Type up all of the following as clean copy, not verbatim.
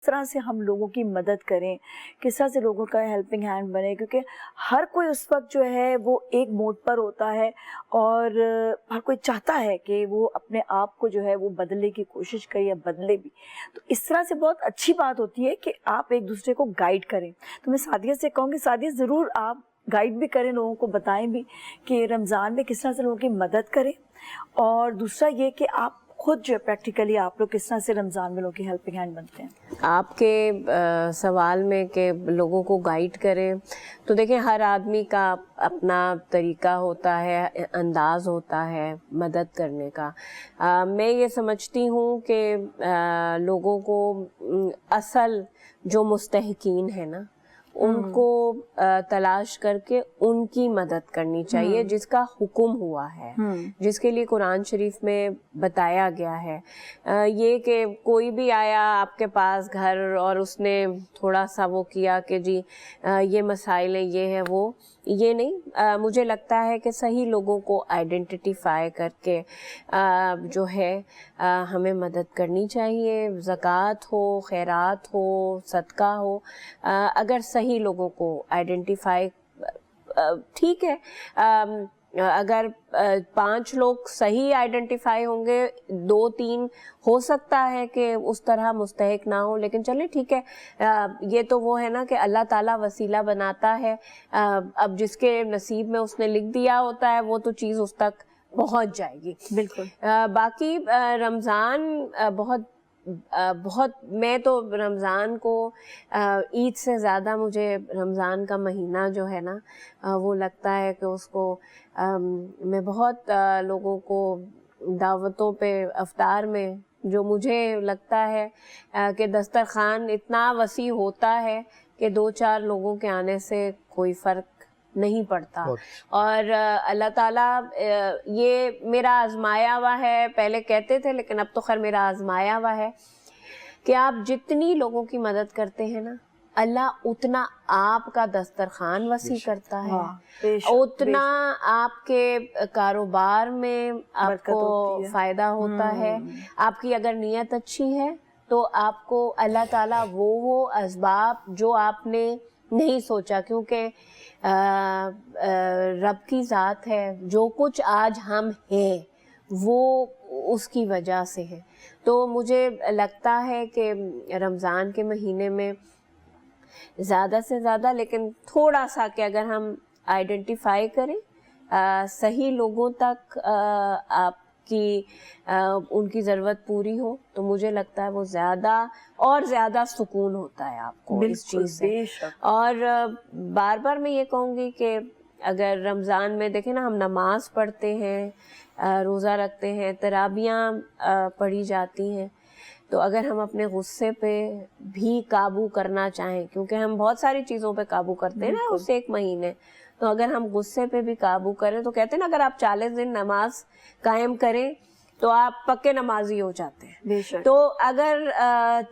کس طرح سے ہم لوگوں کی مدد کریں, کس طرح سے لوگوں کا ہیلپنگ ہینڈ بنے, کیونکہ ہر کوئی اس وقت جو ہے وہ ایک موڈ پر ہوتا ہے اور ہر کوئی چاہتا ہے کہ وہ اپنے آپ کو جو ہے وہ بدلنے کی کوشش کرے یا بدلے بھی. تو اس طرح سے بہت اچھی بات ہوتی ہے کہ آپ ایک دوسرے کو گائیڈ کریں. تو میں سعدیہ سے کہوں گی سعدیہ ضرور آپ گائیڈ بھی کریں, لوگوں کو بتائیں بھی کہ رمضان میں کس طرح سے لوگوں کی مدد کریں, اور دوسرا یہ کہ آپ خود جو ہے پریکٹیکلی آپ لوگ کس طرح سے رمضان میں لوگوں کی ہیلپنگ ہینڈ بنتے ہیں. آپ کے سوال میں کہ لوگوں کو گائیڈ کریں, تو دیکھیں ہر آدمی کا اپنا طریقہ ہوتا ہے, انداز ہوتا ہے مدد کرنے کا. میں یہ سمجھتی ہوں کہ لوگوں کو اصل جو مستحقین ہیں نا ان کو تلاش کر کے ان کی مدد کرنی چاہیے, جس کا حکم ہوا ہے, جس کے لیے قرآن شریف میں بتایا گیا ہے. یہ کہ کوئی بھی آیا آپ کے پاس گھر اور اس نے تھوڑا سا وہ کیا کہ جی یہ مسائل ہیں, یہ ہے وہ, یہ نہیں. مجھے لگتا ہے کہ صحیح لوگوں کو آئیڈینٹیفائی کر کے جو ہے ہمیں مدد کرنی چاہیے. زکوٰۃ ہو, خیرات ہو, صدقہ ہو, اگر صحیح لوگوں کو آئیڈینٹیفائی, ٹھیک ہے اگر 5 لوگ صحیح آئیڈینٹیفائی ہوں گے, 2-3 ہو سکتا ہے کہ اس طرح مستحق نہ ہو, لیکن چلیں ٹھیک ہے. یہ تو وہ ہے نا کہ اللہ تعالیٰ وسیلہ بناتا ہے, اب جس کے نصیب میں اس نے لکھ دیا ہوتا ہے وہ تو چیز اس تک پہنچ جائے گی. بالکل. باقی رمضان بہت میں تو رمضان کو عید سے زیادہ مجھے رمضان کا مہینہ جو ہے نا وہ لگتا ہے کہ اس کو میں بہت لوگوں کو دعوتوں پہ افطار میں, جو مجھے لگتا ہے کہ دسترخوان اتنا وسیع ہوتا ہے کہ 2-4 لوگوں کے آنے سے کوئی فرق نہیں پڑتا. اور اللہ تعالیٰ یہ میرا آزمایا ہوا ہے, پہلے کہتے تھے لیکن اب تو خیر میرا آزمایا ہوا ہے کہ آپ جتنی لوگوں کی مدد کرتے ہیں نا اللہ اتنا آپ کا دسترخوان وسیع کرتا ہے, اتنا آپ کے کاروبار میں آپ کو فائدہ ہوتا ہے. آپ کی اگر نیت اچھی ہے تو آپ کو اللہ تعالیٰ وہ اسباب جو آپ نے نہیں سوچا, کیونکہ رب کی ذات ہے, جو کچھ آج ہم ہیں وہ اس کی وجہ سے ہے. تو مجھے لگتا ہے کہ رمضان کے مہینے میں زیادہ سے زیادہ, لیکن تھوڑا سا کہ اگر ہم آئیڈینٹیفائی کریں صحیح لوگوں تک آپ کی ان کی ضرورت پوری ہو, تو مجھے لگتا ہے وہ زیادہ اور زیادہ سکون ہوتا ہے آپ کو اس چیز سے. اور بار بار میں یہ کہوں گی کہ اگر رمضان میں دیکھیں نا ہم نماز پڑھتے ہیں, روزہ رکھتے ہیں, تراویحاں پڑھی جاتی ہیں, تو اگر ہم اپنے غصے پہ بھی قابو کرنا چاہیں, کیونکہ ہم بہت ساری چیزوں پہ قابو کرتے ہیں نا اس 1 مہینے, تو اگر ہم غصے پہ بھی قابو کریں تو کہتے ہیں نا اگر آپ 40 دن نماز قائم کریں تو آپ پکے نمازی ہو جاتے ہیں. تو اگر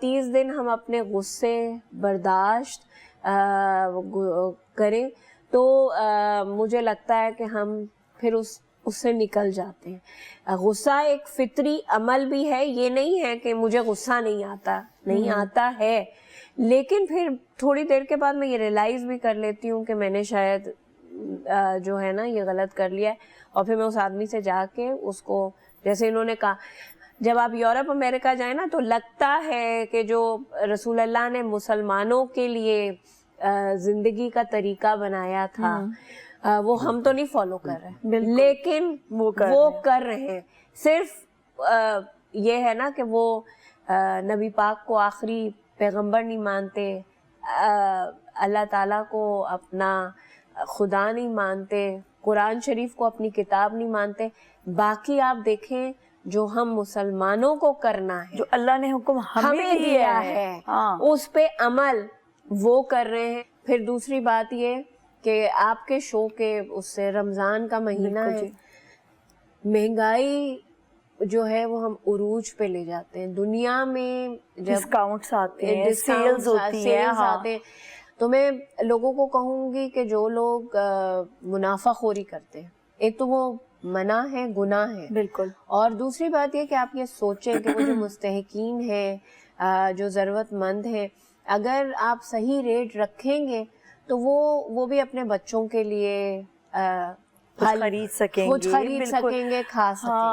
30 دن ہم اپنے غصے برداشت کریں تو مجھے لگتا ہے کہ ہم پھر اس سے نکل جاتے ہیں. غصہ ایک فطری عمل بھی ہے, یہ نہیں ہے کہ مجھے غصہ نہیں آتا, نہیں آتا ہے, لیکن پھر تھوڑی دیر کے بعد میں یہ ریئلائز بھی کر لیتی ہوں کہ میں نے شاید جو ہے نا یہ غلط کر لیا ہے, اور پھر میں اس آدمی سے جا کے اس کو, جیسے انہوں نے کہا جب آپ یورپ امریکہ جائیں نا تو لگتا ہے کہ جو رسول اللہ نے مسلمانوں کے لیے زندگی کا طریقہ بنایا تھا وہ ہم تو نہیں فالو کر رہے, لیکن وہ کر رہے ہیں. صرف یہ ہے نا کہ وہ نبی پاک کو آخری پیغمبر نہیں مانتے, اللہ تعالیٰ کو اپنا خدا نہیں مانتے, قرآن شریف کو اپنی کتاب نہیں مانتے. باقی آپ دیکھیں جو ہم مسلمانوں کو کرنا ہے, جو اللہ نے حکم ہمیں دیا ہے اس پہ عمل وہ کر رہے ہیں. پھر دوسری بات یہ کہ آپ کے شو کے اس سے رمضان کا مہینہ ہے, مہنگائی جو ہے وہ ہم عروج پہ لے جاتے ہیں. دنیا میں ڈسکاؤنٹس آتے ہیں, سیلز ہوتی ہیں, تو میں لوگوں کو کہوں گی کہ جو لوگ منافع خوری کرتے ہیں, ایک تو وہ منع ہے, گناہ ہے. بالکل. اور دوسری بات یہ کہ آپ یہ سوچیں کہ وہ جو مستحقین ہیں جو ضرورت مند ہیں اگر آپ صحیح ریٹ رکھیں گے تو وہ بھی اپنے بچوں کے لیے خرید سکیں گے، کچھ خرید بالکل. سکیں گے، کھا سکیں گے. ہاں